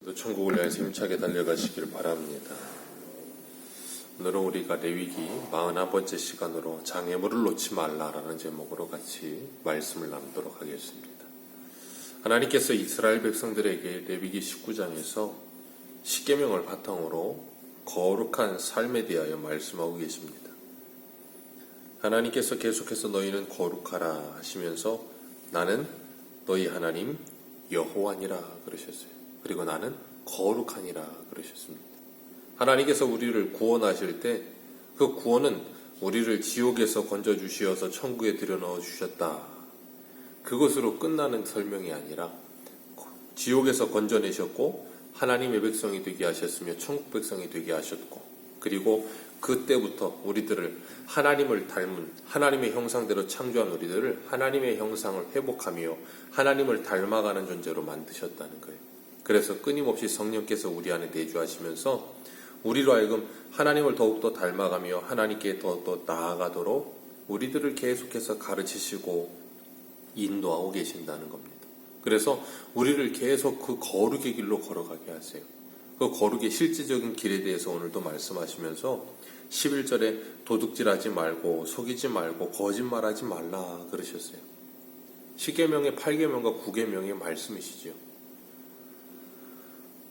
천국을 향해서 힘차게 달려가시길 바랍니다. 오늘은 우리가 레위기 41번째 시간으로 장애물을 놓지 말라라는 제목으로 같이 말씀을 나누도록 하겠습니다. 하나님께서 이스라엘 백성들에게 레위기 19장에서 십계명을 바탕으로 거룩한 삶에 대하여 말씀하고 계십니다. 하나님께서 계속해서 너희는 거룩하라 하시면서 나는 너희 하나님 여호와니라 그러셨어요. 그리고 나는 거룩하니라 그러셨습니다. 하나님께서 우리를 구원하실 때 그 구원은 우리를 지옥에서 건져주시어서 천국에 들여넣어 주셨다. 그것으로 끝나는 설명이 아니라 지옥에서 건져내셨고 하나님의 백성이 되게 하셨으며 천국 백성이 되게 하셨고, 그리고 그때부터 우리들을 하나님을 닮은 하나님의 형상대로 창조한 우리들을 하나님의 형상을 회복하며 하나님을 닮아가는 존재로 만드셨다는 거예요. 그래서 끊임없이 성령께서 우리 안에 내주하시면서 우리로 하여금 하나님을 더욱더 닮아가며 하나님께 더욱더 나아가도록 우리들을 계속해서 가르치시고 인도하고 계신다는 겁니다. 그래서 우리를 계속 그 거룩의 길로 걸어가게 하세요. 그 거룩의 실질적인 길에 대해서 오늘도 말씀하시면서 11절에 도둑질하지 말고 속이지 말고 거짓말하지 말라 그러셨어요. 10계명의 8계명과 9계명의 말씀이시죠.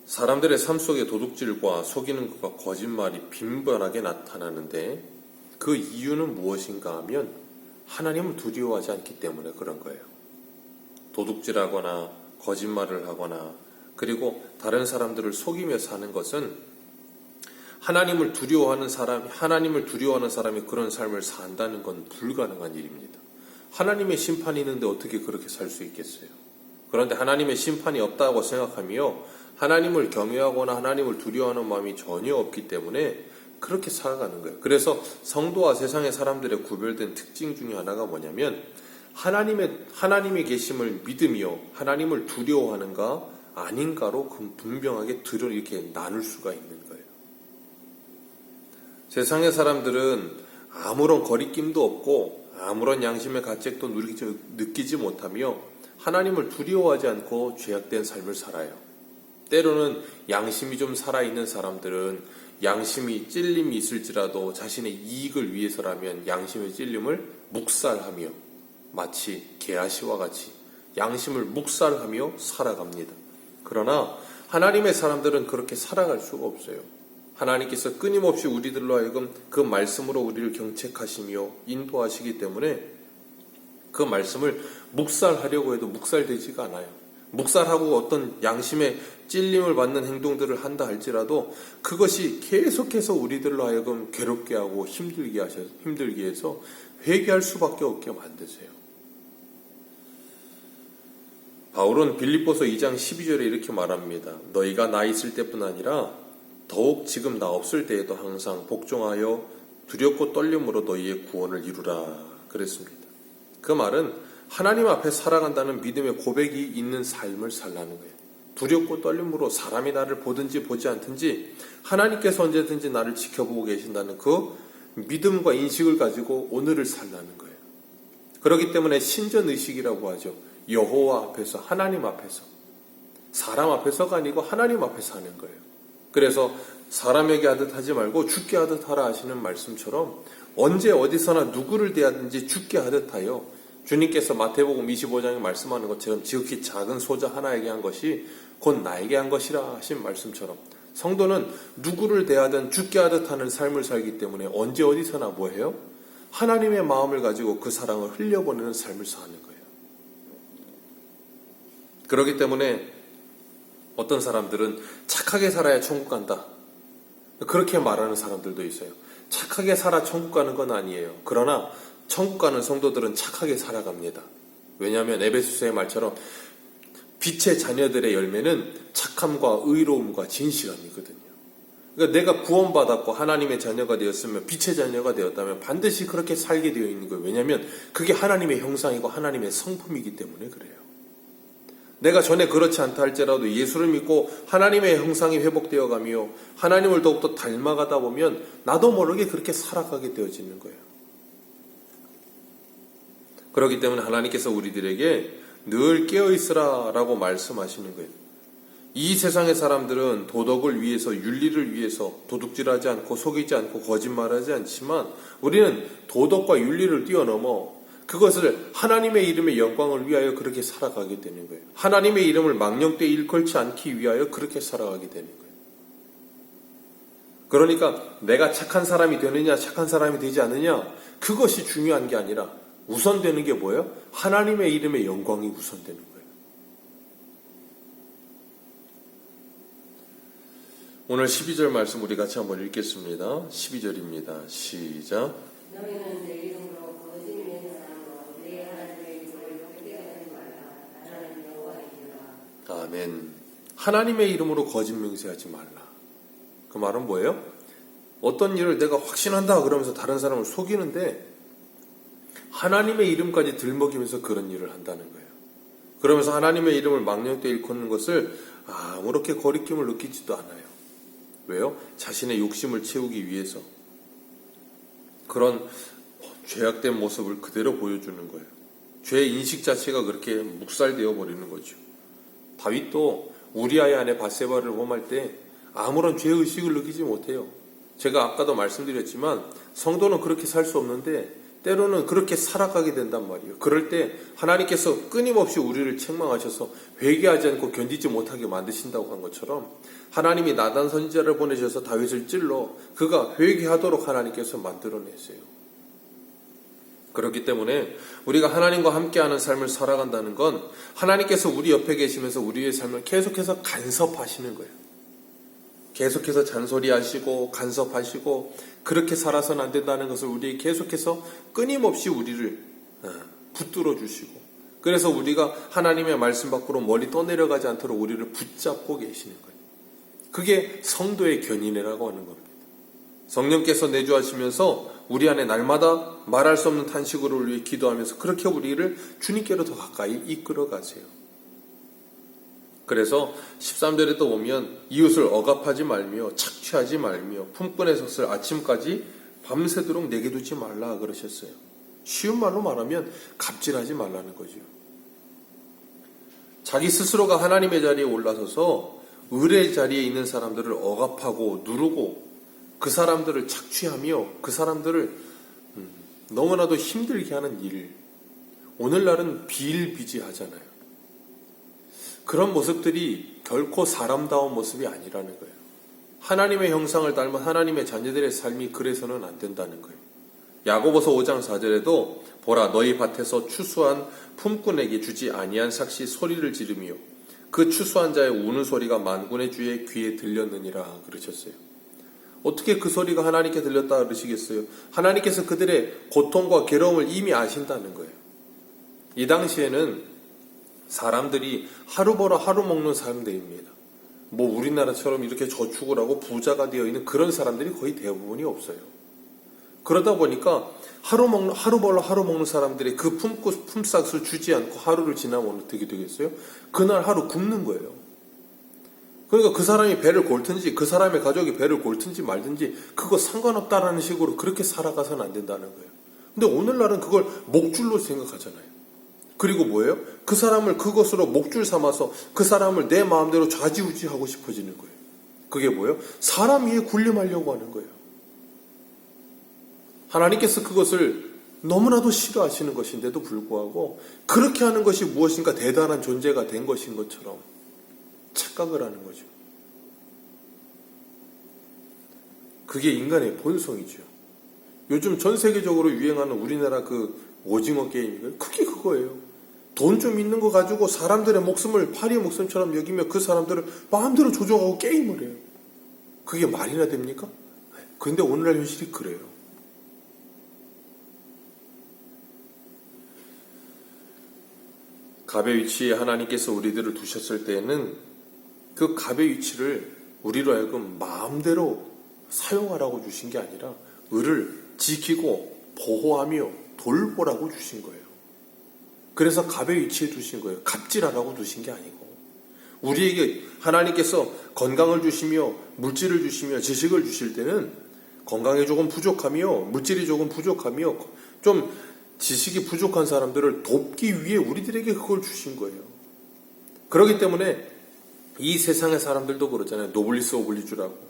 사람들의 삶 속에 도둑질과 속이는 것과 거짓말이 빈번하게 나타나는데 그 이유는 무엇인가 하면 하나님은 두려워하지 않기 때문에 그런 거예요. 도둑질하거나 거짓말을 하거나 그리고 다른 사람들을 속이며 사는 것은 하나님을 두려워하는 사람이 그런 삶을 산다는 건 불가능한 일입니다. 하나님의 심판이 있는데 어떻게 그렇게 살 수 있겠어요? 그런데 하나님의 심판이 없다고 생각하며 하나님을 경외하거나 하나님을 두려워하는 마음이 전혀 없기 때문에 그렇게 살아가는 거예요. 그래서 성도와 세상의 사람들의 구별된 특징 중에 하나가 뭐냐면 하나님의 계심을 믿으며 하나님을 두려워하는가 아닌가로 분명하게 이렇게 나눌 수가 있는 거예요. 세상의 사람들은 아무런 거리낌도 없고 아무런 양심의 가책도 느끼지 못하며 하나님을 두려워하지 않고 죄악된 삶을 살아요. 때로는 양심이 좀 살아있는 사람들은 양심이 찔림이 있을지라도 자신의 이익을 위해서라면 양심의 찔림을 묵살하며 마치 게하시와 같이 양심을 묵살하며 살아갑니다. 그러나 하나님의 사람들은 그렇게 살아갈 수가 없어요. 하나님께서 끊임없이 우리들로 하여금 그 말씀으로 우리를 경책하시며 인도하시기 때문에 그 말씀을 묵살하려고 해도 묵살되지가 않아요. 묵살하고 어떤 양심의 찔림을 받는 행동들을 한다 할지라도 그것이 계속해서 우리들로 하여금 괴롭게 하고 힘들게 해서 회개할 수밖에 없게 만드세요. 바울은 빌립보서 2장 12절에 이렇게 말합니다. 너희가 나 있을 때뿐 아니라 더욱 지금 나 없을 때에도 항상 복종하여 두렵고 떨림으로 너희의 구원을 이루라 그랬습니다. 그 말은 하나님 앞에 살아간다는 믿음의 고백이 있는 삶을 살라는 거예요. 두렵고 떨림으로 사람이 나를 보든지 보지 않든지 하나님께서 언제든지 나를 지켜보고 계신다는 그 믿음과 인식을 가지고 오늘을 살라는 거예요. 그렇기 때문에 신전의식이라고 하죠. 여호와 앞에서, 하나님 앞에서, 사람 앞에서가 아니고 하나님 앞에서 하는 거예요. 그래서 사람에게 하듯 하지 말고 죽게 하듯 하라 하시는 말씀처럼 언제 어디서나 누구를 대하든지 죽게 하듯 하여 주님께서 마태복음 25장에 말씀하는 것처럼 지극히 작은 소자 하나에게 한 것이 곧 나에게 한 것이라 하신 말씀처럼 성도는 누구를 대하든 죽게 하듯 하는 삶을 살기 때문에 언제 어디서나 뭐해요? 하나님의 마음을 가지고 그 사랑을 흘려보내는 삶을 사는 거예요. 그렇기 때문에 어떤 사람들은 착하게 살아야 천국 간다. 그렇게 말하는 사람들도 있어요. 착하게 살아 천국 가는 건 아니에요. 그러나 천국 가는 성도들은 착하게 살아갑니다. 왜냐하면 에베소서의 말처럼 빛의 자녀들의 열매는 착함과 의로움과 진실함이거든요. 그러니까 내가 구원받았고 하나님의 자녀가 되었으면 빛의 자녀가 되었다면 반드시 그렇게 살게 되어 있는 거예요. 왜냐하면 그게 하나님의 형상이고 하나님의 성품이기 때문에 그래요. 내가 전에 그렇지 않다 할지라도 예수를 믿고 하나님의 형상이 회복되어 가며 하나님을 더욱더 닮아가다 보면 나도 모르게 그렇게 살아가게 되어지는 거예요. 그렇기 때문에 하나님께서 우리들에게 늘 깨어있으라 라고 말씀하시는 거예요. 이 세상의 사람들은 도덕을 위해서, 윤리를 위해서 도둑질하지 않고 속이지 않고 거짓말하지 않지만 우리는 도덕과 윤리를 뛰어넘어 그것을 하나님의 이름의 영광을 위하여 그렇게 살아가게 되는 거예요. 하나님의 이름을 망령되이 일컬지 않기 위하여 그렇게 살아가게 되는 거예요. 그러니까 내가 착한 사람이 되느냐 착한 사람이 되지 않느냐 그것이 중요한 게 아니라 우선되는 게 뭐예요? 하나님의 이름의 영광이 우선되는 거예요. 오늘 12절 말씀 우리 같이 한번 읽겠습니다. 12절입니다. 시작. 너희는 내 이름으로 거짓 맹세하고 내 하나님의 이름을 헛되게 하지 말라. 나는 여호와이니라. 아멘. 하나님의 이름으로 거짓 맹세하지 말라. 그 말은 뭐예요? 어떤 일을 내가 확신한다 그러면서 다른 사람을 속이는데 하나님의 이름까지 들먹이면서 그런 일을 한다는 거예요. 그러면서 하나님의 이름을 망령되이 일컫는 것을 아무렇게 거리낌을 느끼지도 않아요. 왜요? 자신의 욕심을 채우기 위해서 그런 죄악된 모습을 그대로 보여주는 거예요. 죄의 인식 자체가 그렇게 묵살되어 버리는 거죠. 다윗도 우리아의 아내 밧세바를 범할 때 아무런 죄의식을 느끼지 못해요. 제가 아까도 말씀드렸지만 성도는 그렇게 살 수 없는데 때로는 그렇게 살아가게 된단 말이에요. 그럴 때 하나님께서 끊임없이 우리를 책망하셔서 회개하지 않고 견디지 못하게 만드신다고 한 것처럼 하나님이 나단 선지자를 보내셔서 다윗을 찔러 그가 회개하도록 하나님께서 만들어내세요. 그렇기 때문에 우리가 하나님과 함께하는 삶을 살아간다는 건 하나님께서 우리 옆에 계시면서 우리의 삶을 계속해서 간섭하시는 거예요. 계속해서 잔소리하시고 간섭하시고 그렇게 살아서는 안 된다는 것을 우리 계속해서 끊임없이 우리를 붙들어 주시고 그래서 우리가 하나님의 말씀 밖으로 멀리 떠내려가지 않도록 우리를 붙잡고 계시는 거예요. 그게 성도의 견인이라고 하는 겁니다. 성령께서 내주하시면서 우리 안에 날마다 말할 수 없는 탄식으로 위해 기도하면서 그렇게 우리를 주님께로 더 가까이 이끌어 가세요. 그래서 13절에 또 보면 이웃을 억압하지 말며 착취하지 말며 품꾼의 젖을 아침까지 밤새도록 내게 두지 말라 그러셨어요. 쉬운 말로 말하면 갑질하지 말라는 거죠. 자기 스스로가 하나님의 자리에 올라서서 의의 자리에 있는 사람들을 억압하고 누르고 그 사람들을 착취하며 그 사람들을 너무나도 힘들게 하는 일. 오늘날은 비일비재하잖아요. 그런 모습들이 결코 사람다운 모습이 아니라는 거예요. 하나님의 형상을 닮은 하나님의 자녀들의 삶이 그래서는 안 된다는 거예요. 야고보서 5장 4절에도 보라 너희 밭에서 추수한 품꾼에게 주지 아니한 삭시 소리를 지르며 그 추수한 자의 우는 소리가 만군의 주의 귀에 들렸느니라 그러셨어요. 어떻게 그 소리가 하나님께 들렸다 그러시겠어요? 하나님께서 그들의 고통과 괴로움을 이미 아신다는 거예요. 이 당시에는 사람들이 하루 벌어 하루 먹는 사람들입니다. 우리나라처럼 이렇게 저축을 하고 부자가 되어 있는 그런 사람들이 거의 대부분이 없어요. 그러다 보니까 하루 벌어 하루 먹는 사람들이 그 품삯을 주지 않고 하루를 지나면 어떻게 되겠어요? 그날 하루 굶는 거예요. 그러니까 그 사람이 배를 골든지 그 사람의 가족이 배를 골든지 말든지 그거 상관없다라는 식으로 그렇게 살아가서는 안 된다는 거예요. 근데 오늘날은 그걸 목줄로 생각하잖아요. 그리고 뭐예요? 그 사람을 그것으로 목줄 삼아서 그 사람을 내 마음대로 좌지우지하고 싶어지는 거예요. 그게 뭐예요? 사람 위에 군림하려고 하는 거예요. 하나님께서 그것을 너무나도 싫어하시는 것인데도 불구하고 그렇게 하는 것이 무엇인가 대단한 존재가 된 것인 것처럼 착각을 하는 거죠. 그게 인간의 본성이죠. 요즘 전 세계적으로 유행하는 우리나라 그 오징어 게임이고요. 그게 그거예요. 돈 좀 있는 거 가지고 사람들의 목숨을 파리의 목숨처럼 여기며 그 사람들을 마음대로 조종하고 게임을 해요. 그게 말이나 됩니까? 근데 오늘날 현실이 그래요. 갑의 위치에 하나님께서 우리들을 두셨을 때에는 그 갑의 위치를 우리로 하여금 마음대로 사용하라고 주신 게 아니라 을을 지키고 보호하며 돌보라고 주신 거예요. 그래서 갑의 위치에 두신 거예요. 갑질하라고 두신 게 아니고 우리에게 하나님께서 건강을 주시며 물질을 주시며 지식을 주실 때는 건강이 조금 부족하며 물질이 조금 부족하며 좀 지식이 부족한 사람들을 돕기 위해 우리들에게 그걸 주신 거예요. 그렇기 때문에 이 세상의 사람들도 그러잖아요. 노블리스 오블리주라고.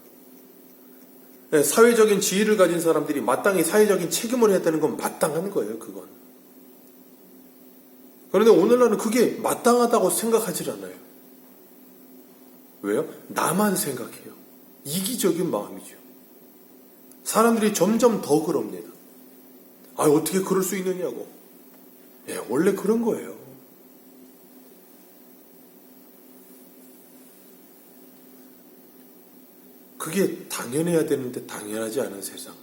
네, 사회적인 지위를 가진 사람들이 마땅히 사회적인 책임을 해야 되는 건 마땅한 거예요. 그건. 그런데 오늘날은 그게 마땅하다고 생각하지 않아요. 왜요? 나만 생각해요. 이기적인 마음이죠. 사람들이 점점 더 그럽니다. 어떻게 그럴 수 있느냐고. 원래 그런 거예요. 그게 당연해야 되는데 당연하지 않은 세상.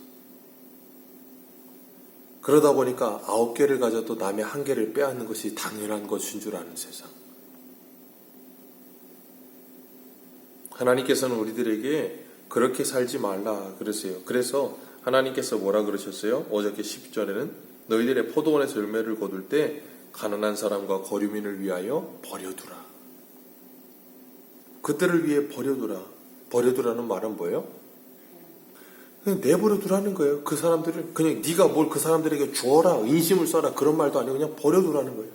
그러다 보니까 9개를 가져도 남의 1개를 빼앗는 것이 당연한 것인 줄 아는 세상. 하나님께서는 우리들에게 그렇게 살지 말라 그랬어요. 그래서 하나님께서 뭐라 그러셨어요? 어저께 10절에는 너희들의 포도원에서 열매를 거둘 때 가난한 사람과 거류민을 위하여 버려두라. 그들을 위해 버려두라. 버려두라는 말은 뭐예요? 그냥 내버려두라는 거예요. 그 사람들을 그냥 네가 뭘 그 사람들에게 주어라, 인심을 써라 그런 말도 아니고 그냥 버려두라는 거예요.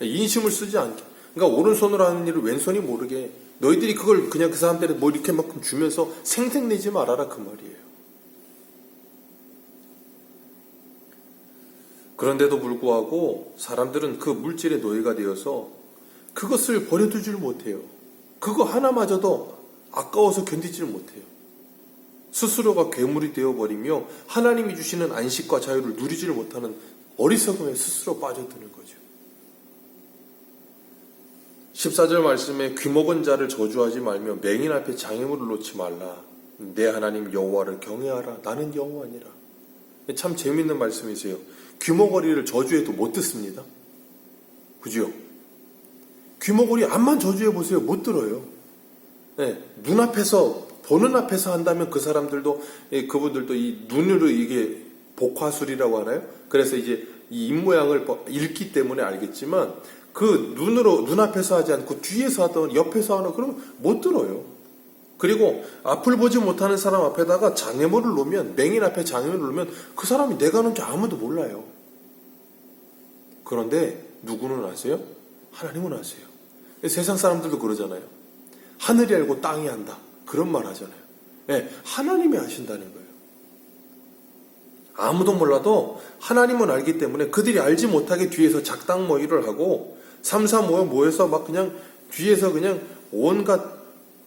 인심을 쓰지 않게. 그러니까 오른손으로 하는 일을 왼손이 모르게 너희들이 그걸 그냥 그 사람들에게 뭐 이렇게만큼 주면서 생색내지 말아라 그 말이에요. 그런데도 불구하고 사람들은 그 물질의 노예가 되어서 그것을 버려두질 못해요. 그거 하나마저도 아까워서 견디질 못해요. 스스로가 괴물이 되어버리며 하나님이 주시는 안식과 자유를 누리질 못하는 어리석음에 스스로 빠져드는 거죠. 14절 말씀에 귀먹은 자를 저주하지 말며 맹인 앞에 장애물을 놓지 말라. 내 하나님 여호와를 경외하라. 나는 여호와니라. 참 재밌는 말씀이세요. 귀머거리를 저주해도 못 듣습니다. 그죠? 귀머거리 앞만 저주해보세요. 못 들어요. 눈앞에서 보는 앞에서 한다면 그 사람들도 그분들도 이 눈으로 이게 복화술이라고 하나요? 그래서 이제 이 입모양을 읽기 때문에 알겠지만 그 눈앞에서 하지 않고 뒤에서 하던 옆에서 하는 그러면 못 들어요. 그리고 앞을 보지 못하는 사람 앞에다가 장애물을 놓으면 맹인 앞에 장애물을 놓으면 그 사람이 내가 하는 줄 아무도 몰라요. 그런데 누구는 아세요? 하나님은 아세요. 세상 사람들도 그러잖아요. 하늘이 알고 땅이 안다. 그런 말 하잖아요. 하나님이 아신다는 거예요. 아무도 몰라도 하나님은 알기 때문에 그들이 알지 못하게 뒤에서 작당모의를 하고 삼삼오오 모여서 막 그냥 뒤에서 그냥 온갖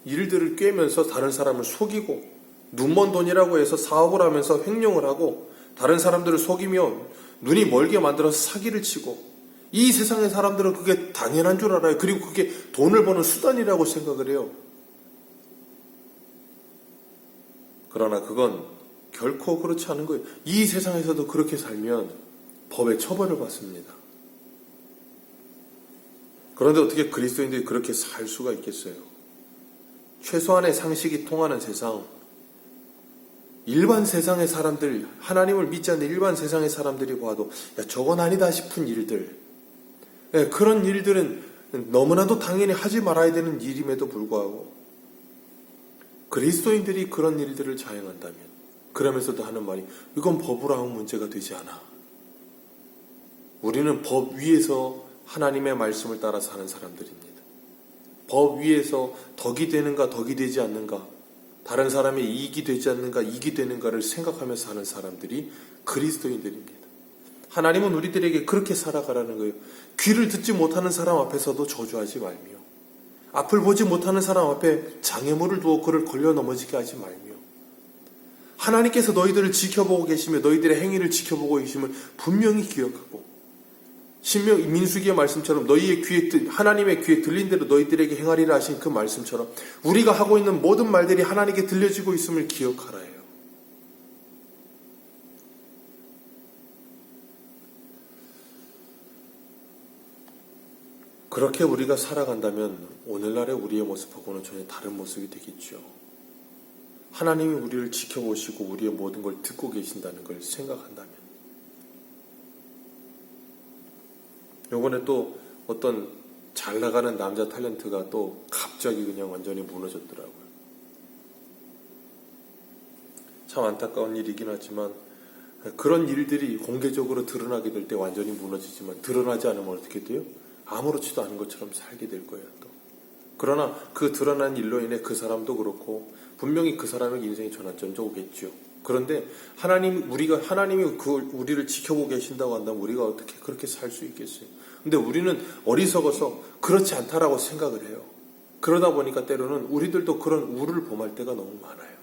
일들을 꿰면서 다른 사람을 속이고 눈먼 돈이라고 해서 사업을 하면서 횡령을 하고 다른 사람들을 속이며 눈이 멀게 만들어서 사기를 치고 이 세상의 사람들은 그게 당연한 줄 알아요. 그리고 그게 돈을 버는 수단이라고 생각을 해요. 그러나 그건 결코 그렇지 않은 거예요. 이 세상에서도 그렇게 살면 법의 처벌을 받습니다. 그런데 어떻게 그리스도인들이 그렇게 살 수가 있겠어요? 최소한의 상식이 통하는 세상, 일반 세상의 사람들, 하나님을 믿지 않는 일반 세상의 사람들이 봐도 저건 아니다 싶은 일들, 그런 일들은 너무나도 당연히 하지 말아야 되는 일임에도 불구하고 그리스도인들이 그런 일들을 자행한다면 그러면서도 하는 말이 이건 법으로 하면 문제가 되지 않아. 우리는 법 위에서 하나님의 말씀을 따라 사는 사람들입니다. 법 위에서 덕이 되는가 덕이 되지 않는가, 다른 사람의 이익이 되지 않는가 이익이 되는가를 생각하면서 사는 사람들이 그리스도인들입니다. 하나님은 우리들에게 그렇게 살아가라는 거예요. 귀를 듣지 못하는 사람 앞에서도 저주하지 말며 앞을 보지 못하는 사람 앞에 장애물을 두어 그를 걸려 넘어지게 하지 말며 하나님께서 너희들을 지켜보고 계시며 너희들의 행위를 지켜보고 계심을 분명히 기억하고 민수기의 말씀처럼 너희의 귀에 하나님의 귀에 들린 대로 너희들에게 행하리라 하신 그 말씀처럼 우리가 하고 있는 모든 말들이 하나님께 들려지고 있음을 기억하라 해요. 그렇게 우리가 살아간다면 오늘날의 우리의 모습하고는 전혀 다른 모습이 되겠죠. 하나님이 우리를 지켜보시고 우리의 모든 걸 듣고 계신다는 걸 생각한다면. 요번에 또 어떤 잘 나가는 남자 탤런트가 또 갑자기 그냥 완전히 무너졌더라고요. 참 안타까운 일이긴 하지만 그런 일들이 공개적으로 드러나게 될 때 완전히 무너지지만 드러나지 않으면 어떻게 돼요? 아무렇지도 않은 것처럼 살게 될 거예요. 또 그러나 그 드러난 일로 인해 그 사람도 그렇고 분명히 그 사람의 인생이 전환점도 오겠죠. 그런데 하나님이 우리를 지켜보고 계신다고 한다면 우리가 어떻게 그렇게 살 수 있겠어요? 근데 우리는 어리석어서 그렇지 않다라고 생각을 해요. 그러다 보니까 때로는 우리들도 그런 우를 범할 때가 너무 많아요.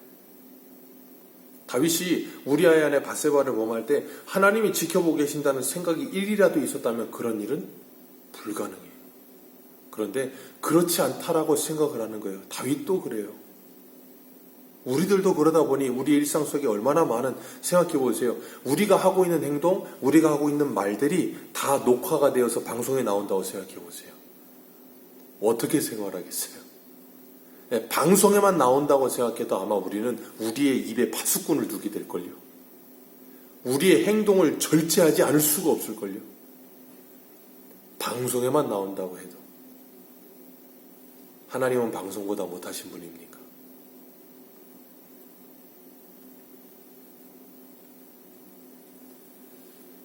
다윗이 우리아의 아내 밧세바를 범할 때 하나님이 지켜보고 계신다는 생각이 일이라도 있었다면 그런 일은 불가능해요. 그런데 그렇지 않다라고 생각을 하는 거예요. 다윗도 그래요. 우리들도 그러다 보니 우리 일상 속에 얼마나 많은, 생각해 보세요. 우리가 하고 있는 행동, 우리가 하고 있는 말들이 다 녹화가 되어서 방송에 나온다고 생각해 보세요. 어떻게 생활하겠어요? 네, 방송에만 나온다고 생각해도 아마 우리는 우리의 입에 파수꾼을 두게 될걸요. 우리의 행동을 절제하지 않을 수가 없을걸요. 방송에만 나온다고 해도. 하나님은 방송보다 못하신 분입니까?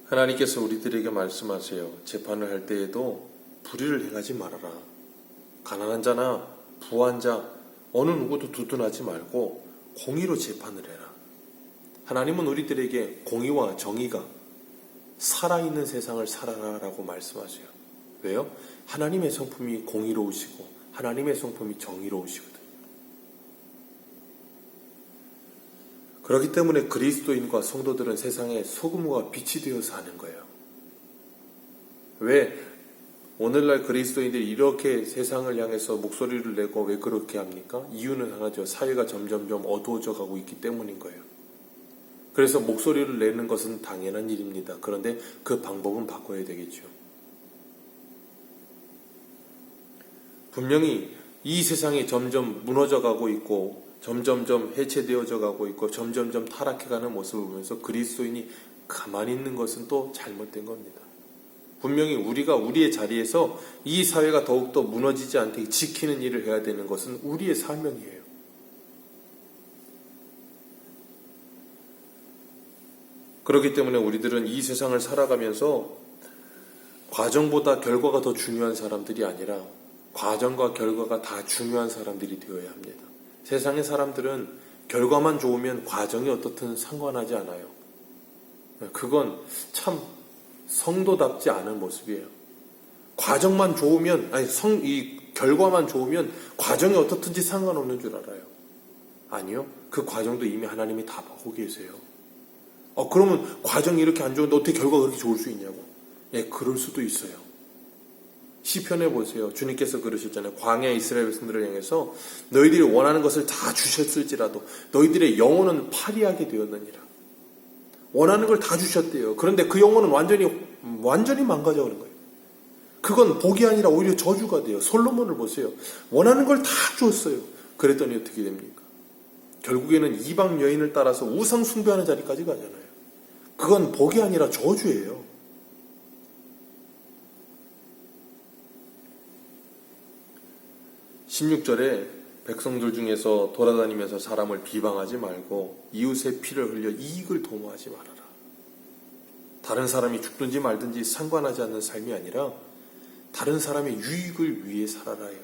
하나님께서 우리들에게 말씀하세요. 재판을 할 때에도 불의를 행하지 말아라. 가난한 자나 부한 자 어느 누구도 두둔하지 말고 공의로 재판을 해라. 하나님은 우리들에게 공의와 정의가 살아있는 세상을 살아라라고 말씀하세요. 왜요? 하나님의 성품이 공의로우시고 하나님의 성품이 정의로우시거든요. 그렇기 때문에 그리스도인과 성도들은 세상에 소금과 빛이 되어 사는 거예요. 왜 오늘날 그리스도인들이 이렇게 세상을 향해서 목소리를 내고 왜 그렇게 합니까? 이유는 하나죠. 사회가 점점점 어두워져 가고 있기 때문인 거예요. 그래서 목소리를 내는 것은 당연한 일입니다. 그런데 그 방법은 바꿔야 되겠죠. 분명히 이 세상이 점점 무너져 가고 있고 점점점 해체되어져 가고 있고 점점점 타락해가는 모습을 보면서 그리스도인이 가만히 있는 것은 또 잘못된 겁니다. 분명히 우리가 우리의 자리에서 이 사회가 더욱더 무너지지 않게 지키는 일을 해야 되는 것은 우리의 사명이에요. 그렇기 때문에 우리들은 이 세상을 살아가면서 과정보다 결과가 더 중요한 사람들이 아니라 과정과 결과가 다 중요한 사람들이 되어야 합니다. 세상의 사람들은 결과만 좋으면 과정이 어떻든 상관하지 않아요. 그건 참 성도답지 않은 모습이에요. 과정만 좋으면, 이 결과만 좋으면 과정이 어떻든지 상관없는 줄 알아요. 아니요. 그 과정도 이미 하나님이 다 보고 계세요. 그러면 과정이 이렇게 안 좋은데 어떻게 결과가 그렇게 좋을 수 있냐고. 예, 그럴 수도 있어요. 시편에 보세요. 주님께서 그러셨잖아요. 광야 이스라엘 백성들을 향해서 너희들이 원하는 것을 다 주셨을지라도 너희들의 영혼은 파리하게 되었느니라. 원하는 걸 다 주셨대요. 그런데 그 영혼은 완전히 망가져가는 거예요. 그건 복이 아니라 오히려 저주가 돼요. 솔로몬을 보세요. 원하는 걸 다 주었어요. 그랬더니 어떻게 됩니까? 결국에는 이방 여인을 따라서 우상 숭배하는 자리까지 가잖아요. 그건 복이 아니라 저주예요. 16절에 백성들 중에서 돌아다니면서 사람을 비방하지 말고 이웃의 피를 흘려 이익을 도모하지 말아라. 다른 사람이 죽든지 말든지 상관하지 않는 삶이 아니라 다른 사람의 유익을 위해 살아라요.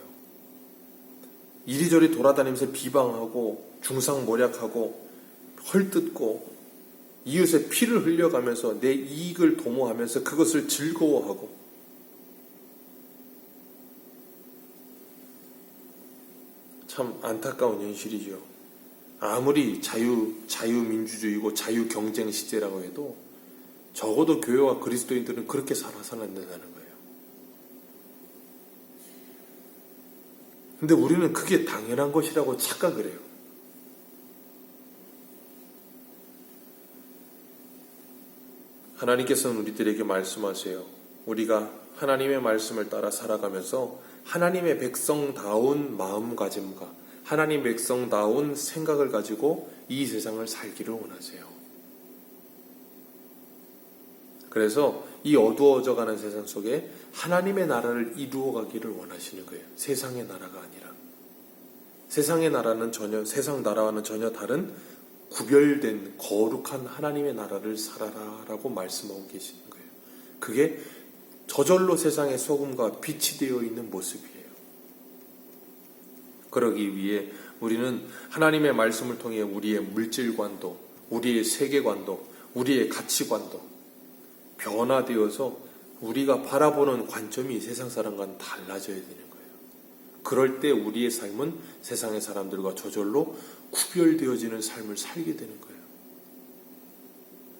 이리저리 돌아다니면서 비방하고 중상모략하고 헐뜯고 이웃의 피를 흘려가면서 내 이익을 도모하면서 그것을 즐거워하고 참 안타까운 현실이죠. 아무리 자유민주주의고 자유경쟁 시대라고 해도 적어도 교회와 그리스도인들은 그렇게 살아서는 안 된다는 거예요. 근데 우리는 그게 당연한 것이라고 착각을 해요. 하나님께서는 우리들에게 말씀하세요. 우리가 하나님의 말씀을 따라 살아가면서 하나님의 백성다운 마음가짐과 하나님 백성다운 생각을 가지고 이 세상을 살기를 원하세요. 그래서 이 어두워져가는 세상 속에 하나님의 나라를 이루어가기를 원하시는 거예요. 세상의 나라가 아니라. 세상의 나라는 세상 나라와는 전혀 다른 구별된 거룩한 하나님의 나라를 살아라라고 말씀하고 계시는 거예요. 그게 저절로 세상의 소금과 빛이 되어 있는 모습이에요. 그러기 위해 우리는 하나님의 말씀을 통해 우리의 물질관도, 우리의 세계관도, 우리의 가치관도 변화되어서 우리가 바라보는 관점이 세상 사람과는 달라져야 되는 거예요. 그럴 때 우리의 삶은 세상의 사람들과 저절로 구별되어지는 삶을 살게 되는 거예요.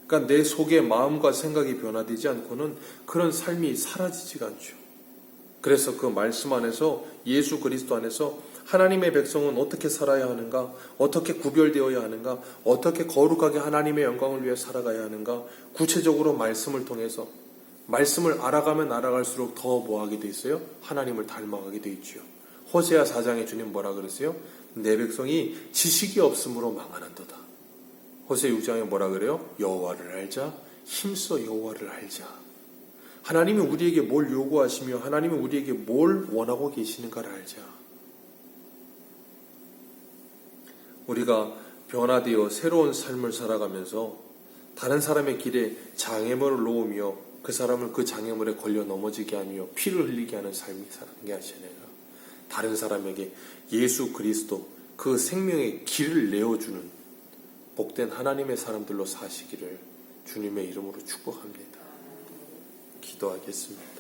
그러니까 내 속의 마음과 생각이 변화되지 않고는 그런 삶이 사라지지가 않죠. 그래서 그 말씀 안에서, 예수 그리스도 안에서 하나님의 백성은 어떻게 살아야 하는가, 어떻게 구별되어야 하는가, 어떻게 거룩하게 하나님의 영광을 위해 살아가야 하는가, 구체적으로 말씀을 통해서, 말씀을 알아가면 알아갈수록 더 뭐하게 돼 있어요? 하나님을 닮아가게 돼 있죠. 호세아 4장에 주님 뭐라 그랬어요? 내 백성이 지식이 없으므로 망하는도다. 호세 6장에 뭐라 그래요? 여호와를 알자, 힘써 여호와를 알자. 하나님이 우리에게 뭘 요구하시며 하나님이 우리에게 뭘 원하고 계시는가를 알자. 우리가 변화되어 새로운 삶을 살아가면서 다른 사람의 길에 장애물을 놓으며 그 사람을 그 장애물에 걸려 넘어지게 하며 피를 흘리게 하는 삶이 사는 게 아니라 다른 사람에게 예수 그리스도 그 생명의 길을 내어주는 복된 하나님의 사람들로 사시기를 주님의 이름으로 축복합니다. 기도하겠습니다.